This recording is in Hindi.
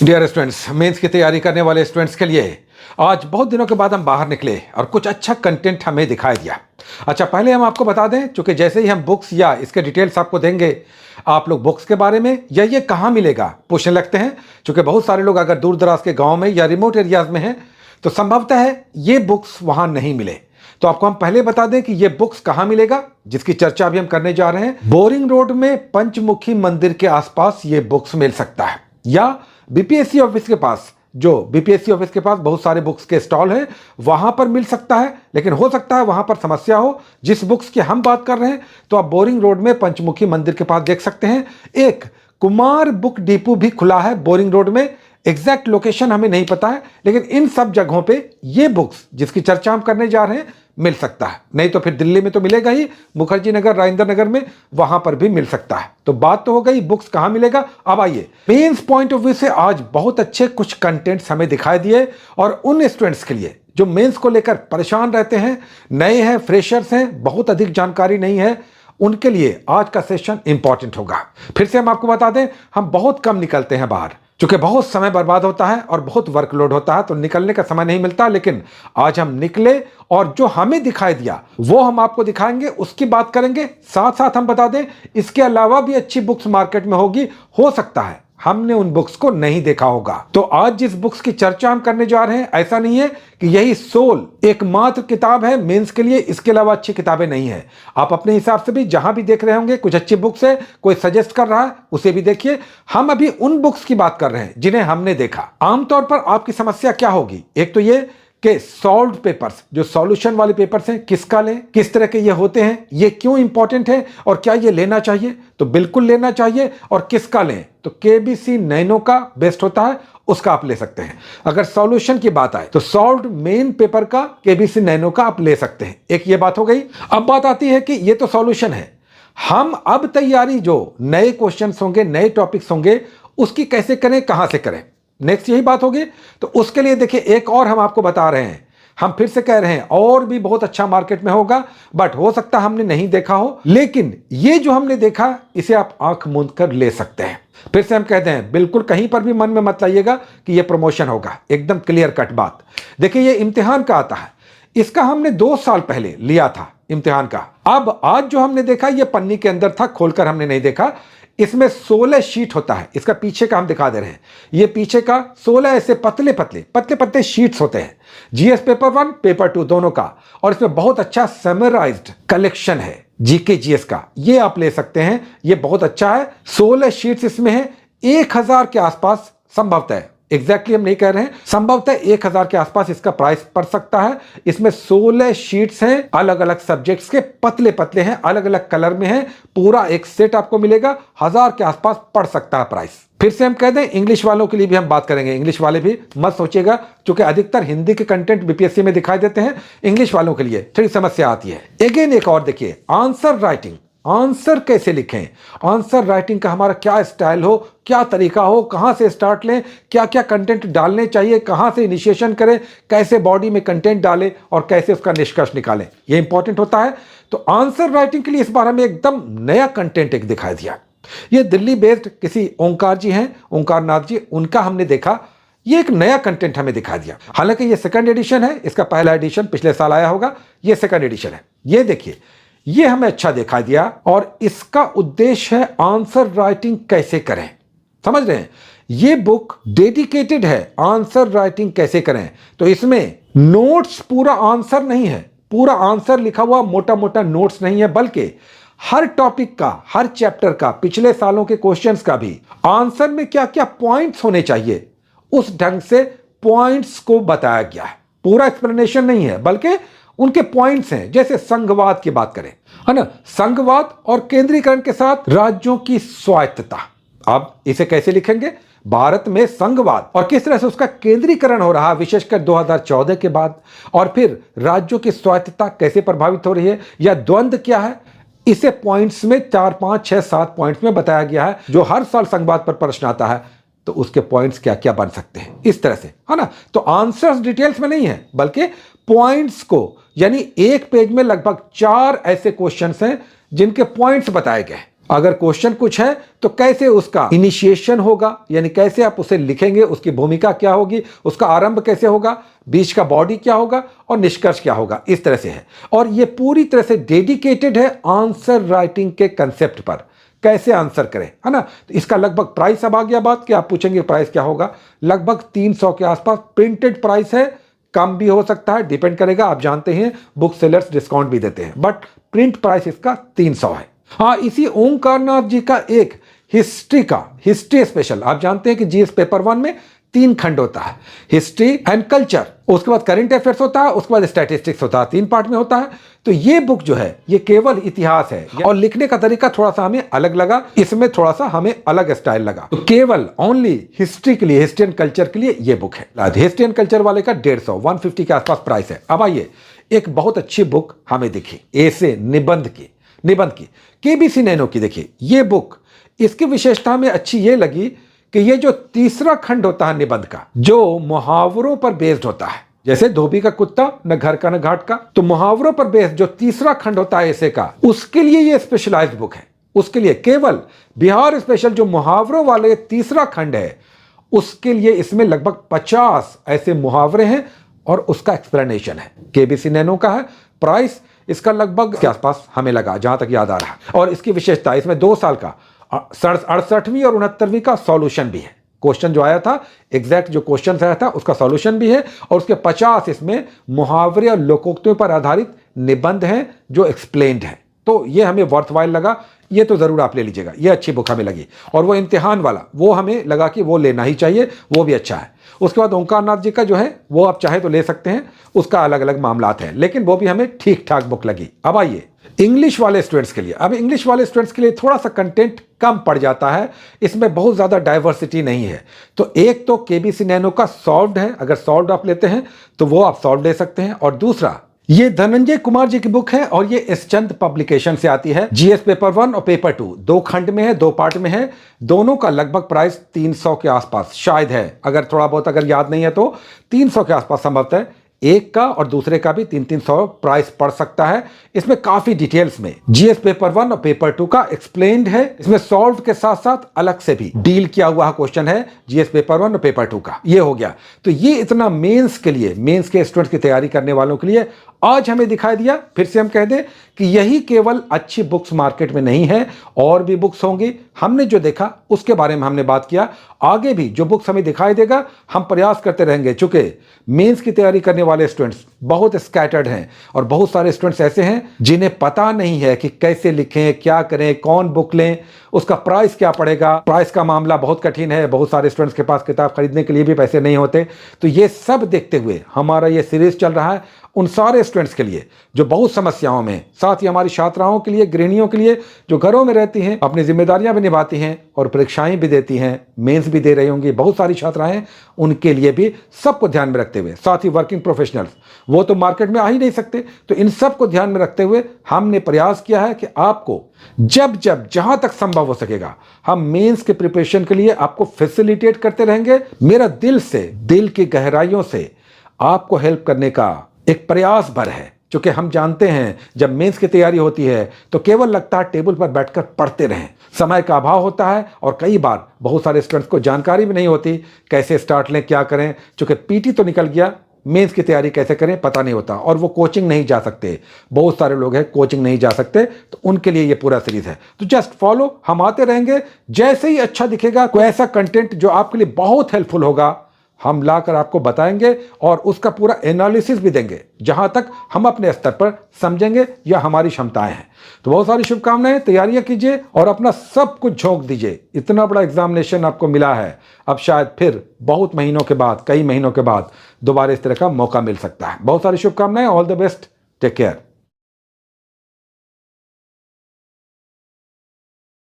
डियर स्टूडेंट्स, मेंस की तैयारी करने वाले स्टूडेंट्स के लिए आज बहुत दिनों के बाद हम बाहर निकले और कुछ अच्छा कंटेंट हमें दिखाई दिया। अच्छा, पहले हम आपको बता दें, चूंकि जैसे ही हम बुक्स या इसके डिटेल्स आपको देंगे, आप लोग बुक्स के बारे में या ये कहाँ मिलेगा पूछने लगते हैं। चूंकि बहुत सारे लोग अगर दूर दराज के गाँव में या रिमोट एरियाज में हैं तो संभवतः है ये बुक्स वहाँ नहीं मिले। तो आपको हम पहले बता दें कि ये बुक्स कहाँ मिलेगा, जिसकी चर्चा अभी हम करने जा रहे हैं। बोरिंग रोड में पंचमुखी मंदिर के आसपास ये बुक्स मिल सकता है, या बीपीएससी ऑफिस के पास, जो बीपीएससी ऑफिस के पास बहुत सारे बुक्स के स्टॉल हैं, वहां पर मिल सकता है। लेकिन हो सकता है वहां पर समस्या हो। जिस बुक्स की हम बात कर रहे हैं तो आप बोरिंग रोड में पंचमुखी मंदिर के पास देख सकते हैं। एक कुमार बुक डिपो भी खुला है बोरिंग रोड में। एग्जैक्ट लोकेशन हमें नहीं पता है, लेकिन इन सब जगहों पे ये बुक्स जिसकी चर्चा हम करने जा रहे हैं मिल सकता है। नहीं तो फिर दिल्ली में तो मिलेगा ही, मुखर्जी नगर, राजेंद्र नगर में, वहां पर भी मिल सकता है। तो बात तो हो गई बुक्स कहां मिलेगा। अब आइए, मेंस पॉइंट ऑफ व्यू से आज बहुत अच्छे कुछ कंटेंट्स हमें दिखाई दिए, और उन स्टूडेंट्स के लिए जो मेंस को लेकर परेशान रहते हैं, नए हैं, फ्रेशर्स हैं, बहुत अधिक जानकारी नहीं है, उनके लिए आज का सेशन इंपॉर्टेंट होगा। फिर से हम आपको बता दें, हम बहुत कम निकलते हैं बाहर, क्योंकि बहुत समय बर्बाद होता है और बहुत वर्कलोड होता है, तो निकलने का समय नहीं मिलता। लेकिन आज हम निकले और जो हमें दिखाई दिया वो हम आपको दिखाएंगे, उसकी बात करेंगे। साथ साथ हम बता दें, इसके अलावा भी अच्छी बुक्स मार्केट में होगी, हो सकता है हमने उन बुक्स को नहीं देखा होगा। तो आज जिस बुक्स की चर्चा हम करने जा रहे हैं, ऐसा नहीं है कि यही सोल एकमात्र किताब है मेंस के लिए, इसके अलावा अच्छी किताबें नहीं है। आप अपने हिसाब से भी जहां भी देख रहे होंगे कुछ अच्छी बुक्स है, कोई सजेस्ट कर रहा है, उसे भी देखिए। हम अभी उन बुक्स की बात कर रहे हैं जिन्हें हमने देखा। आमतौर पर आपकी समस्या क्या होगी, एक तो ये कि सॉल्व्ड पेपर्स, जो सॉल्यूशन वाले पेपर्स हैं, किसका लें, किस तरह के ये होते हैं, ये क्यों इंपॉर्टेंट है, और क्या ये लेना चाहिए। तो बिल्कुल लेना चाहिए। और किसका लें, तो केबीसी नैनो का बेस्ट होता है, उसका आप ले सकते हैं। अगर सॉल्यूशन की बात आए तो सॉल्व्ड मेन पेपर का केबीसी नैनो का आप ले सकते हैं। एक ये बात हो गई। अब बात आती है कि ये तो सॉल्यूशन है, हम अब तैयारी जो नए क्वेश्चंस होंगे, नए टॉपिक्स होंगे, उसकी कैसे करें, कहां से करें, नेक्स्ट यही बात होगी। तो उसके लिए देखिए, एक और हम आपको बता रहे हैं, हम फिर से कह रहे हैं, और भी बहुत अच्छा मार्केट में होगा, बट हो सकता हमने नहीं देखा हो। लेकिन ये जो हमने देखा, इसे आप आंख मूंद कर ले सकते हैं। फिर से हम कहते हैं, बिल्कुल कहीं पर भी मन में मत लाइएगा कि यह प्रमोशन होगा, एकदम क्लियर कट बात। देखिए, ये इम्तिहान का आता है, इसका हमने 2 साल पहले लिया था इम्तिहान का। अब आज जो हमने देखा, ये पन्नी के अंदर था, खोलकर हमने नहीं देखा। इसमें 16 शीट होता है। इसका पीछे का हम दिखा दे रहे हैं, ये पीछे का 16 ऐसे पतले पतले शीट्स होते हैं, जीएस पेपर 1, पेपर 2 दोनों का। और इसमें बहुत अच्छा समराइज्ड कलेक्शन है जीके जीएस का, ये आप ले सकते हैं, ये बहुत अच्छा है। 16 शीट्स इसमें है, 1000 के आसपास संभवतः है, एग्जैक्टली हम नहीं कह रहे हैं, संभवतः 1000 के आसपास इसका प्राइस पड़ सकता है। इसमें 16 शीट्स हैं, अलग अलग सब्जेक्ट्स के, पतले पतले हैं, अलग अलग कलर में हैं, पूरा एक सेट आपको मिलेगा। 1000 के आसपास पड़ सकता है प्राइस। फिर से हम कह दें, इंग्लिश वालों के लिए भी हम बात करेंगे। इंग्लिश वाले भी मत सोचिएगा, क्योंकि अधिकतर हिंदी के कंटेंट बीपीएससी में दिखाई देते हैं, इंग्लिश वालों के लिए थोड़ी समस्या आती है। अगेन एक और देखिए, आंसर राइटिंग, आंसर कैसे लिखें, आंसर राइटिंग का हमारा क्या स्टाइल हो, क्या तरीका हो, कहां से स्टार्ट लें, क्या क्या कंटेंट डालने चाहिए, कहां से इनिशिएशन करें, कैसे बॉडी में कंटेंट डालें और कैसे उसका निष्कर्ष निकालें, यह इंपॉर्टेंट होता है। तो आंसर राइटिंग के लिए इस बार हमें एकदम नया कंटेंट एक दिखाई दिया। ये दिल्ली बेस्ड किसी ओंकार जी हैं, ओंकार नाथ जी, उनका हमने देखा। ये एक नया कंटेंट हमें दिखा दिया। हालांकि ये सेकंड एडिशन है, इसका पहला एडिशन पिछले साल आया होगा, ये सेकंड एडिशन है। ये देखिए, ये हमें अच्छा दिखाई दिया, और इसका उद्देश्य है आंसर राइटिंग कैसे करें। समझ रहे हैं, ये बुक डेडिकेटेड है आंसर राइटिंग कैसे करें। तो इसमें नोट्स पूरा आंसर नहीं है, पूरा आंसर लिखा हुआ मोटा मोटा नोट्स नहीं है, बल्कि हर टॉपिक का, हर चैप्टर का, पिछले सालों के क्वेश्चंस का भी आंसर में क्या क्या पॉइंट्स होने चाहिए, उस ढंग से पॉइंट्स को बताया गया है। पूरा एक्सप्लेनेशन नहीं है, बल्कि उनके पॉइंट्स हैं। जैसे संघवाद की बात करें, है ना, संघवाद और केंद्रीकरण के साथ राज्यों की स्वायत्तता। अब इसे कैसे लिखेंगे, भारत में संघवाद और किस तरह से उसका केंद्रीकरण हो रहा, विशेषकर 2014 के बाद, और फिर राज्यों की स्वायत्तता कैसे प्रभावित हो रही है, या द्वंद्व क्या है, इसे पॉइंट्स में 4, 5, 6, 7 पॉइंट्स में बताया गया है। जो हर साल संघवाद पर प्रश्न आता है तो उसके पॉइंट्स क्या क्या बन सकते हैं, इस तरह से, है ना। तो आंसर्स डिटेल्स में नहीं है, बल्कि पॉइंट्स को, यानी एक पेज में लगभग 4 ऐसे क्वेश्चंस हैं जिनके पॉइंट्स बताए गए। अगर क्वेश्चन कुछ है तो कैसे उसका इनिशिएशन होगा, यानी कैसे आप उसे लिखेंगे, उसकी भूमिका क्या होगी, उसका आरंभ कैसे होगा, बीच का बॉडी क्या होगा और निष्कर्ष क्या होगा, इस तरह से है। और ये पूरी तरह से डेडिकेटेड है आंसर राइटिंग के कंसेप्ट पर, कैसे आंसर करें, है ना। तो इसका लगभग प्राइस, अब आ गया बात कि आप पूछेंगे प्राइस क्या होगा, लगभग 300 के आसपास प्रिंटेड प्राइस है, कम भी हो सकता है, डिपेंड करेगा। आप जानते हैं बुक सेलर्स डिस्काउंट भी देते हैं, बट प्रिंट प्राइस इसका 300 है। हाँ, इसी ओंकारनाथ जी का एक हिस्ट्री स्पेशल, आप जानते हैं कि जीएस पेपर 1 में 3 खंड होता है, हिस्ट्री एंड कल्चर, उसके बाद करंट अफेयर्स होता है, उसके बाद स्टैटिस्टिक्स होता है, 3 पार्ट में होता है। तो ये बुक जो है ये केवल इतिहास है, और लिखने का तरीका थोड़ा सा हमें अलग लगा, इसमें थोड़ा सा हमें अलग स्टाइल लगा। तो केवल ओनली हिस्ट्री के लिए, हिस्ट्री एंड कल्चर के लिए ये बुक है। हिस्ट्री एंड कल्चर वाले का 150 के आसपास प्राइस है। अब आइए, एक बहुत अच्छी बुक हमें दिखी, ऐसे निबंध की केबीसी नैनो की। देखिए ये बुक, इसकी विशेषता में अच्छी ये लगी कि ये जो तीसरा खंड होता है निबंध का, जो मुहावरों पर बेस्ड होता है, जैसे धोबी का कुत्ता न घर का न घाट का, तो मुहावरों पर बेस्ड जो तीसरा खंड होता है ऐसे का, उसके लिए ये स्पेशलाइज्ड बुक है। उसके लिए केवल बिहार स्पेशल जो मुहावरों वाले तीसरा खंड है, उसके लिए इसमें लगभग 50 ऐसे मुहावरे हैं और उसका एक्सप्लेनेशन है। केबीसी नैनो का है, प्राइस इसका लगभग के आसपास हमें लगा, जहां तक याद आ रहा है। और इसकी विशेषता, इसमें 2 साल का 68वीं और 69वीं का सॉल्यूशन भी है। क्वेश्चन जो आया था, एग्जैक्ट जो क्वेश्चन आया था उसका सॉल्यूशन भी है, और उसके 50 इसमें मुहावरे और लोकोक्तियों पर आधारित निबंध हैं जो एक्सप्लेन्ड है। तो ये हमें वर्थवाइल लगा, ये तो जरूर आप ले लीजिएगा, ये अच्छी बुक हमें लगी। और वो इम्तिहान वाला, वो हमें लगा कि वो लेना ही चाहिए, वो भी अच्छा है। उसके बाद ओंकारनाथ जी का जो है वो आप चाहे तो ले सकते हैं, उसका अलग अलग मामलात हैं, लेकिन वो भी हमें ठीक ठाक बुक लगी। अब आइए इंग्लिश वाले स्टूडेंट्स के लिए। अब इंग्लिश वाले स्टूडेंट्स के लिए थोड़ा सा कंटेंट कम पड़ जाता है, इसमें बहुत ज़्यादा डाइवर्सिटी नहीं है। तो एक तो केबीसी नैनो का सॉल्व्ड है, अगर सॉल्व्ड आप लेते हैं तो वो आप सॉल्व ले सकते हैं। और दूसरा, ये धनंजय कुमार जी की बुक है और ये एसचंद पब्लिकेशन से आती है। जीएस पेपर 1 और पेपर 2 2 खंड में है, 2 पार्ट में है। दोनों का लगभग प्राइस 300 के आसपास शायद है, अगर थोड़ा बहुत अगर याद नहीं है तो 300 के आसपास संभवतः है। एक का और दूसरे का भी 300 प्राइस पड़ सकता है। इसमें काफी डिटेल्स में जीएस पेपर 1 और पेपर 2 का एक्सप्लेन्ड है। इसमें सॉल्व के साथ साथ अलग से भी डील किया हुआ क्वेश्चन है जीएस पेपर 1 और पेपर 2 का। ये हो गया। तो ये इतना मेंस के लिए, मेंस के स्टूडेंट्स की तैयारी करने वालों के लिए आज हमें दिखाई दिया। फिर से हम कह दें कि यही केवल अच्छी बुक्स मार्केट में नहीं है, और भी बुक्स होंगी। हमने जो देखा उसके बारे में हमने बात किया। आगे भी जो बुक्स हमें दिखाई देगा हम प्रयास करते रहेंगे, चूंकि मेंस की तैयारी करने वाले स्टूडेंट्स बहुत स्कैटर्ड हैं और बहुत सारे स्टूडेंट्स ऐसे हैं जिन्हें पता नहीं है कि कैसे लिखें, क्या करें, कौन बुक लें, उसका प्राइस क्या पड़ेगा। प्राइस का मामला बहुत कठिन है, बहुत सारे स्टूडेंट्स के पास किताब खरीदने के लिए भी पैसे नहीं होते। तो ये सब देखते हुए हमारा ये सीरीज चल रहा है उन सारे स्टूडेंट्स के लिए जो बहुत समस्याओं में, साथ ही हमारी छात्राओं के लिए, गृहिणियों के लिए जो घरों में रहती हैं, अपनी जिम्मेदारियां भी निभाती हैं और परीक्षाएं भी देती हैं, मेंस भी दे रही होंगी, बहुत सारी छात्राएं, उनके लिए भी सबको ध्यान में रखते हुए, साथ ही वर्किंग प्रोफेशनल्स, वो तो मार्केट में आ ही नहीं सकते। तो इन सबको ध्यान में रखते हुए हमने प्रयास किया है कि आपको जब जहां तक संभव हो सकेगा हम मेंस के प्रिपरेशन के लिए आपको फैसिलिटेट करते रहेंगे। मेरा दिल से, दिल की गहराइयों से आपको हेल्प करने का एक प्रयास भर है, क्योंकि हम जानते हैं जब मेंस की तैयारी होती है तो केवल लगता है टेबल पर बैठकर पढ़ते रहें, समय का अभाव होता है और कई बार बहुत सारे स्टूडेंट्स को जानकारी भी नहीं होती कैसे स्टार्ट लें, क्या करें। चूंकि पीटी तो निकल गया, मेंस की तैयारी कैसे करें पता नहीं होता, और वो कोचिंग नहीं जा सकते, बहुत सारे लोग हैं कोचिंग नहीं जा सकते, तो उनके लिए ये पूरा सीरीज है। तो जस्ट फॉलो, हम आते रहेंगे, जैसे ही अच्छा दिखेगा कोई ऐसा कंटेंट जो आपके लिए बहुत हेल्पफुल होगा हम लाकर आपको बताएंगे और उसका पूरा एनालिसिस भी देंगे, जहां तक हम अपने स्तर पर समझेंगे या हमारी क्षमताएं हैं। तो बहुत सारी शुभकामनाएं, तैयारियां कीजिए और अपना सब कुछ झोंक दीजिए। इतना बड़ा एग्जामिनेशन आपको मिला है, अब शायद फिर बहुत महीनों के बाद, कई महीनों के बाद दोबारा इस तरह का मौका मिल सकता है। बहुत सारी शुभकामनाएं, all the best, take care.